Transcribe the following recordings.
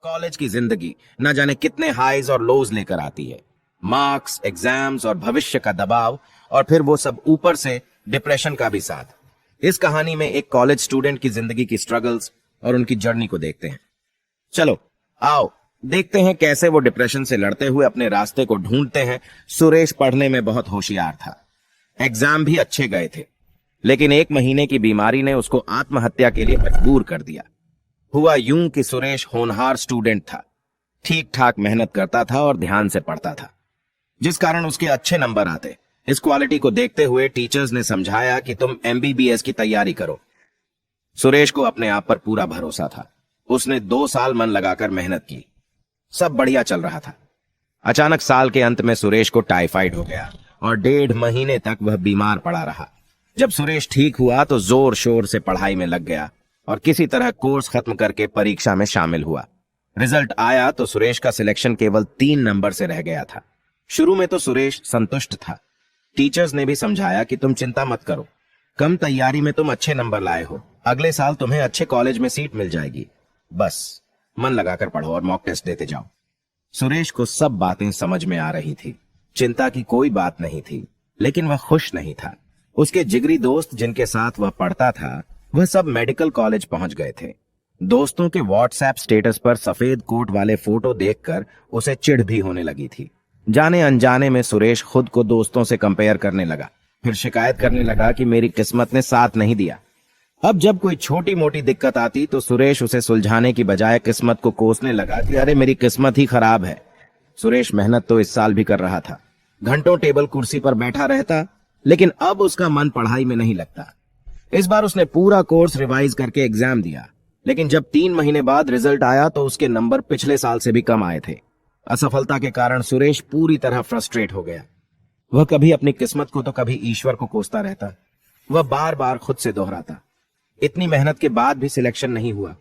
College की जिंदगी न जाने कितने हाईज और लोज लेकर आती है। मार्क्स, एग्जाम्स और भविष्य का दबाव, और फिर वो सब ऊपर से डिप्रेशन का भी साथ। इस कहानी में एक कॉलेज स्टूडेंट की जिंदगी की स्ट्रगल्स और उनकी जर्नी को देखते हैं। चलो आओ देखते हैं कैसे वो डिप्रेशन से लड़ते हुए अपने रास्ते को ढूंढते हैं। सुरेश पढ़ने में बहुत होशियार था, एग्जाम भी अच्छे गए थे, लेकिन 1 महीने की बीमारी ने उसको आत्महत्या के लिए मजबूर कर दिया। हुआ यूं कि सुरेश होनहार स्टूडेंट था, ठीक ठाक मेहनत करता था और ध्यान से पढ़ता था, जिस कारण उसके अच्छे नंबर आते। इस क्वालिटी को देखते हुए टीचर्स ने समझाया कि तुम MBBS की तैयारी करो। सुरेश को अपने आप पर पूरा भरोसा था। उसने 2 साल मन लगाकर मेहनत की, सब बढ़िया चल रहा था। अचानक साल के अंत में सुरेश को टाइफाइड हो गया और 1.5 महीने तक वह बीमार पड़ा रहा। जब सुरेश ठीक हुआ तो जोर शोर से पढ़ाई में लग गया और किसी तरह कोर्स खत्म करके परीक्षा में शामिल हुआ। रिजल्ट आया तो सुरेश का सिलेक्शन केवल 3 नंबर से रह गया था। शुरू में तो सुरेश संतुष्ट था। टीचर्स ने भी समझाया कि तुम चिंता मत करो, कम तैयारी में तुम अच्छे नंबर लाए हो, अगले साल तुम्हें अच्छे कॉलेज में सीट मिल जाएगी, बस मन लगाकर पढ़ो और मॉक टेस्ट देते जाओ। सुरेश को सब बातें समझ में आ रही थी, चिंता की कोई बात नहीं थी, लेकिन वह खुश नहीं था। उसके जिगरी दोस्त जिनके साथ वह पढ़ता था, वह सब मेडिकल कॉलेज पहुंच गए थे। दोस्तों के व्हाट्सएप स्टेटस पर सफेद कोट वाले फोटो देखकर उसे चिढ़ भी होने लगी थी। जाने अनजाने में सुरेश खुद को दोस्तों से कंपेयर करने लगा, फिर शिकायत करने लगा कि मेरी किस्मत ने साथ नहीं दिया। अब जब कोई छोटी मोटी दिक्कत आती तो सुरेश उसे सुलझाने की बजाय किस्मत को कोसने लगा कि अरे मेरी किस्मत ही खराब है। सुरेश मेहनत तो इस साल भी कर रहा था, घंटों टेबल कुर्सी पर बैठा रहता, लेकिन अब उसका मन पढ़ाई में नहीं लगता। इस बार उसने पूरा कोर्स रिवाइज करके एग्जाम दिया, लेकिन जब 3 महीने बाद रिजल्ट आया तो उसके नंबर पिछले साल से भी कम आए थे। असफलता के कारण सुरेश पूरी तरह फ्रस्ट्रेट हो गया। वह कभी अपनी किस्मत को तो कभी ईश्वर को कोसता रहता। वह बार बार खुद से दोहराता, इतनी मेहनत के बाद भी सिलेक्शन नहीं हुआ,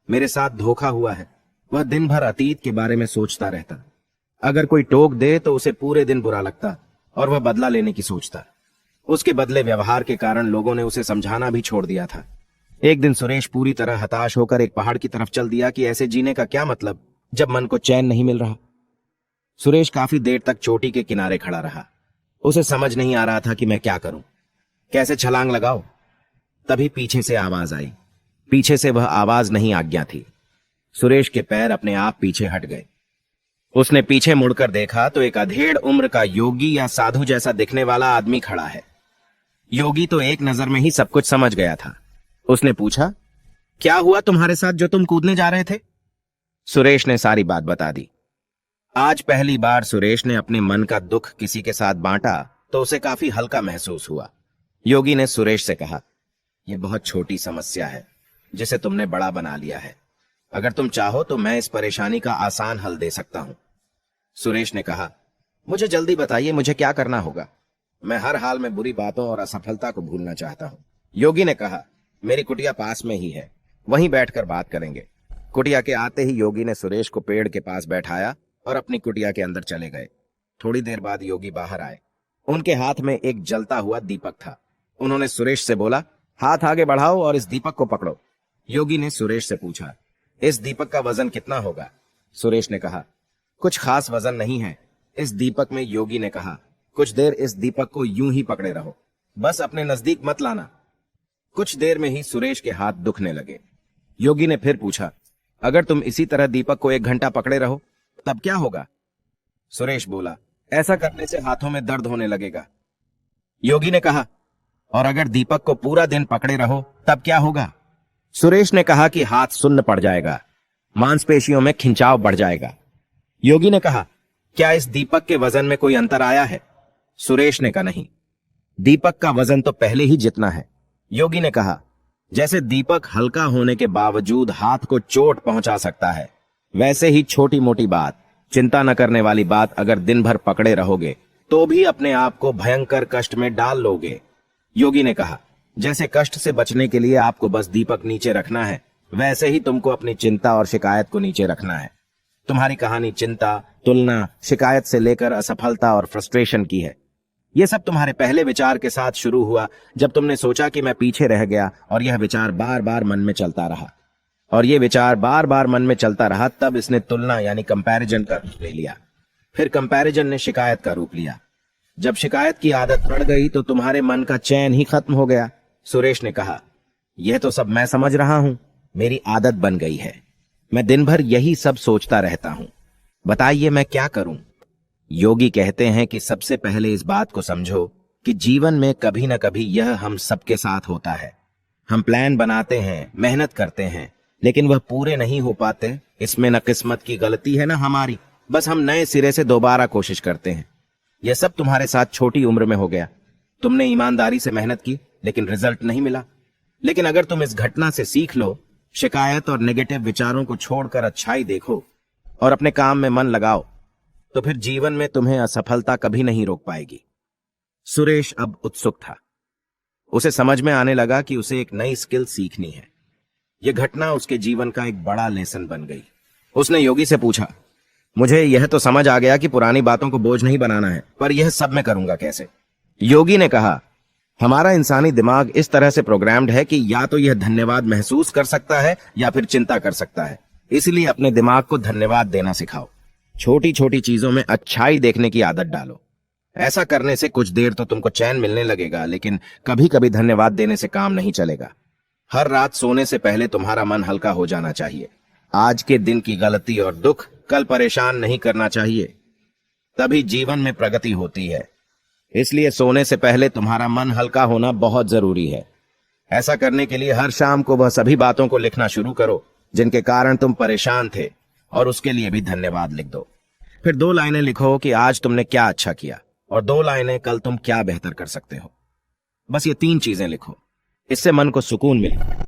मेरे साथ धोखा हुआ है। वह दिन भर अतीत के बारे में सोचता रहता। अगर कोई टोक दे तो उसे पूरे दिन बुरा लगता और वह बदला लेने की सोचता। उसके बदले व्यवहार के कारण लोगों ने उसे समझाना भी छोड़ दिया था। एक दिन सुरेश पूरी तरह हताश होकर एक पहाड़ की तरफ चल दिया कि ऐसे जीने का क्या मतलब जब मन को चैन नहीं मिल रहा। सुरेश काफी देर तक चोटी के किनारे खड़ा रहा। उसे समझ नहीं आ रहा था कि मैं क्या करूं, कैसे छलांग लगाऊं। तभी पीछे से आवाज आई। पीछे से वह आवाज नहीं, आज्ञा थी। सुरेश के पैर अपने आप पीछे हट गए। उसने पीछे मुड़कर देखा तो एक अधेड़ उम्र का योगी या साधु जैसा दिखने वाला आदमी खड़ा है। योगी तो एक नजर में ही सब कुछ समझ गया था। उसने पूछा, क्या हुआ तुम्हारे साथ जो तुम कूदने जा रहे थे? सुरेश ने सारी बात बता दी। आज पहली बार सुरेश ने अपने मन का दुख किसी के साथ बांटा तो उसे काफी हल्का महसूस हुआ। योगी ने सुरेश से कहा, यह बहुत छोटी समस्या है जिसे तुमने बड़ा बना लिया है। अगर तुम चाहो तो मैं इस परेशानी का आसान हल दे सकता हूं। सुरेश ने कहा, मुझे जल्दी बताइए, मुझे क्या करना होगा? मैं हर हाल में बुरी बातों और असफलता को भूलना चाहता हूं। योगी ने कहा, मेरी कुटिया पास में ही है, वहीं बैठकर बात करेंगे। कुटिया के आते ही योगी ने सुरेश को पेड़ के पास बैठाया और अपनी कुटिया के अंदर चले गए। थोड़ी देर बाद योगी बाहर आए। उनके हाथ में एक जलता हुआ दीपक था। उन्होंने सुरेश से बोला, हाथ आगे बढ़ाओ और इस दीपक को पकड़ो। योगी ने सुरेश से पूछा, इस दीपक का वजन कितना होगा? सुरेश ने कहा, कुछ खास वजन नहीं है इस दीपक में। योगी ने कहा, कुछ देर इस दीपक को यूं ही पकड़े रहो, बस अपने नजदीक मत लाना। कुछ देर में ही सुरेश के हाथ दुखने लगे। योगी ने फिर पूछा, अगर तुम इसी तरह दीपक को 1 घंटा पकड़े रहो तब क्या होगा? सुरेश बोला, ऐसा करने से हाथों में दर्द होने लगेगा। योगी ने कहा, और अगर दीपक को पूरा दिन पकड़े रहो तब क्या होगा? सुरेश ने कहा कि हाथ सुन्न पड़ जाएगा, मांसपेशियों में खिंचाव बढ़ जाएगा। योगी ने कहा, क्या इस दीपक के वजन में कोई अंतर आया है? सुरेश ने कहा, नहीं, दीपक का वजन तो पहले ही जितना है। योगी ने कहा, जैसे दीपक हल्का होने के बावजूद हाथ को चोट पहुंचा सकता है, वैसे ही छोटी मोटी बात, चिंता न करने वाली बात अगर दिन भर पकड़े रहोगे तो भी अपने आप को भयंकर कष्ट में डाल लोगे। योगी ने कहा, जैसे कष्ट से बचने के लिए आपको बस दीपक नीचे रखना है, वैसे ही तुमको अपनी चिंता और शिकायत को नीचे रखना है। तुम्हारी कहानी चिंता, तुलना, शिकायत से लेकर असफलता और फ्रस्ट्रेशन की है। यह सब तुम्हारे पहले विचार के साथ शुरू हुआ जब तुमने सोचा कि मैं पीछे रह गया, और यह विचार बार बार मन में चलता रहा। और ये विचार बार बार मन में चलता रहा। तब इसने तुलना यानी कंपैरिजन का रूप ले लिया। फिर कंपैरिजन ने शिकायत का रूप लिया। जब शिकायत की आदत पड़ गई तो तुम्हारे मन का चैन ही खत्म हो गया। सुरेश ने कहा, यह तो सब मैं समझ रहा हूं, मेरी आदत बन गई है। मैं दिन भर यही सब सोचता रहता हूं। बताइए मैं क्या करूं? योगी कहते हैं कि सबसे पहले इस बात को समझो कि जीवन में कभी न कभी यह हम सबके साथ होता है। हम प्लान बनाते हैं, मेहनत करते हैं, लेकिन वह पूरे नहीं हो पाते। इसमें न किस्मत की गलती है न हमारी, बस हम नए सिरे से दोबारा कोशिश करते हैं। यह सब तुम्हारे साथ छोटी उम्र में हो गया। तुमने ईमानदारी से मेहनत की लेकिन रिजल्ट नहीं मिला। लेकिन अगर तुम इस घटना से सीख लो, शिकायत और नेगेटिव विचारों को छोड़कर अच्छाई देखो और अपने काम में मन लगाओ, तो फिर जीवन में तुम्हें असफलता कभी नहीं रोक पाएगी। सुरेश अब उत्सुक था। उसे समझ में आने लगा कि उसे एक नई स्किल सीखनी है। यह घटना उसके जीवन का एक बड़ा लेसन बन गई। उसने योगी से पूछा, मुझे यह तो समझ आ गया कि पुरानी बातों को बोझ नहीं बनाना है, पर यह सब मैं करूंगा कैसे? योगी ने कहा, हमारा इंसानी दिमाग इस तरह से प्रोग्राम्ड है कि या तो यह धन्यवाद महसूस कर सकता है या फिर चिंता कर सकता है। इसलिए अपने दिमाग को धन्यवाद देना सिखाओ। छोटी छोटी चीजों में अच्छाई देखने की आदत डालो। ऐसा करने से कुछ देर तो तुमको चैन मिलने लगेगा, लेकिन कभी कभी धन्यवाद देने से काम नहीं चलेगा। हर रात सोने से पहले तुम्हारा मन हल्का हो जाना चाहिए। आज के दिन की गलती और दुख कल परेशान नहीं करना चाहिए, तभी जीवन में प्रगति होती है। इसलिए सोने से पहले तुम्हारा मन हल्का होना बहुत जरूरी है। ऐसा करने के लिए हर शाम को वह सभी बातों को लिखना शुरू करो जिनके कारण तुम परेशान थे, और उसके लिए भी धन्यवाद लिख दो। फिर 2 लाइनें लिखो कि आज तुमने क्या अच्छा किया, और 2 लाइनें कल तुम क्या बेहतर कर सकते हो। बस ये 3 चीजें लिखो। इससे मन को सुकून मिलेगा।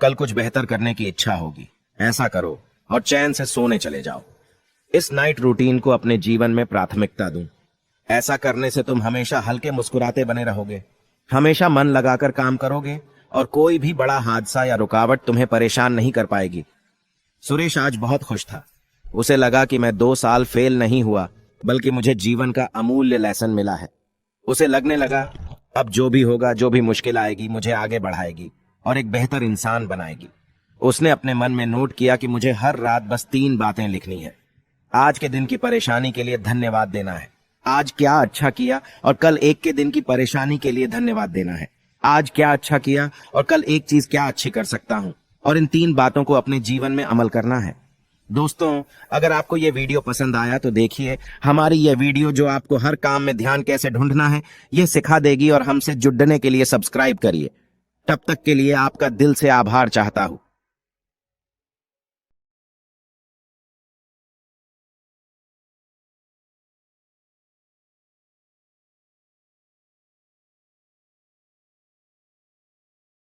कल कुछ बेहतर करने की इच्छा होगी। ऐसा करो और चैन से सोने चले जाओ। इस नाइट रूटीन को अपने जीवन में प्राथमिकता दूं। ऐसा करने से तुम हमेशा हल्के मुस्कुराते बने रहोगे, हमेशा मन लगाकर काम करोगे, और कोई भी बड़ा हादसा या रुकावट तुम्हें परेशान नहीं कर पाएगी। सुरेश आज बहुत खुश था। उसे लगा कि मैं 2 साल फेल नहीं हुआ, बल्कि मुझे जीवन का अमूल्य लेसन मिला है। उसे लगने लगा, अब जो भी होगा, जो भी मुश्किल आएगी, मुझे आगे बढ़ाएगी और एक बेहतर इंसान बनाएगी। उसने अपने मन में नोट किया कि मुझे हर रात बस 3 बातें लिखनी है। आज के दिन की परेशानी के लिए धन्यवाद देना है। आज क्या अच्छा किया और कल एक के दिन की परेशानी के लिए धन्यवाद देना है। आज क्या अच्छा किया और कल एक चीज क्या अच्छी कर सकता हूं, और इन 3 बातों को अपने जीवन में अमल करना है। दोस्तों, अगर आपको यह वीडियो पसंद आया तो देखिए, हमारी यह वीडियो जो आपको हर काम में ध्यान कैसे ढूंढना है यह सिखा देगी, और हमसे जुड़ने के लिए सब्सक्राइब करिए। तब तक के लिए आपका दिल से आभार चाहता हूं।